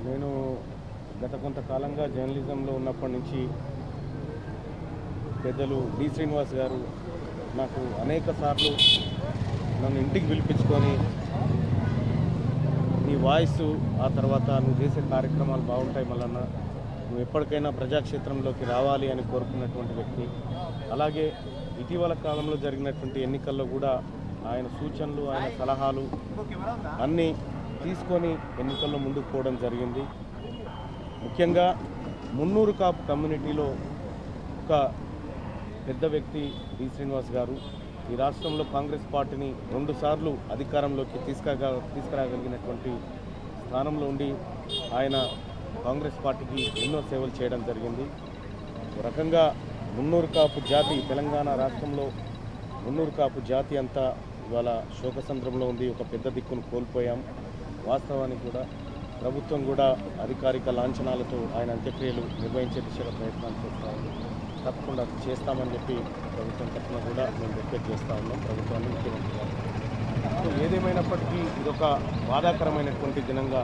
నేను గత కొంతకాలంగా జర్నలిజంలో ఉన్నప్పటి నుంచి పెద్దలు డి శ్రీనివాస్ గారు నాకు అనేక సార్లు నన్ను ఇంటికి పిలిపించుకొని నీ వాయిస్ ఆ తర్వాత నువ్వు చేసే కార్యక్రమాలు బాగుంటాయి మల్లన్న, నువ్వు ఎప్పటికైనా ప్రజాక్షేత్రంలోకి రావాలి అని కోరుకున్నటువంటి వ్యక్తి. అలాగే ఇటీవల కాలంలో జరిగినటువంటి ఎన్నికల్లో కూడా ఆయన సూచనలు, ఆయన సలహాలు అన్నీ తీసుకొని ఎన్నికల్లో ముందుకు పోవడం జరిగింది. ముఖ్యంగా మున్నూరు కాపు కమ్యూనిటీలో ఒక పెద్ద వ్యక్తి డి శ్రీనివాస్ గారు ఈ రాష్ట్రంలో కాంగ్రెస్ పార్టీని 2 సార్లు అధికారంలోకి తీసుకురాగలిగినటువంటి స్థానంలో ఉండి ఆయన కాంగ్రెస్ పార్టీకి ఎన్నో సేవలు చేయడం జరిగింది. ఒక రకంగా మున్నూరు కాపు జాతి, తెలంగాణ రాష్ట్రంలో మున్నూరు కాపు జాతి అంతా ఇవాళ శోకసంద్రంలో ఉంది. ఒక పెద్ద దిక్కును కోల్పోయాం. వాస్తవానికి కూడా ప్రభుత్వం కూడా అధికారిక లాంఛనాలతో ఆయన అంత్యక్రియలు నిర్వహించే దిశగా ప్రయత్నాలు చేస్తాము. తప్పకుండా చేస్తామని చెప్పి ప్రభుత్వం తరఫున కూడా మేము రిక్వెస్ట్ చేస్తూ ఉన్నాం ప్రభుత్వాన్ని, ముఖ్యమంత్రి గారు. ఏదేమైనప్పటికీ ఇదొక బాధాకరమైనటువంటి దినంగా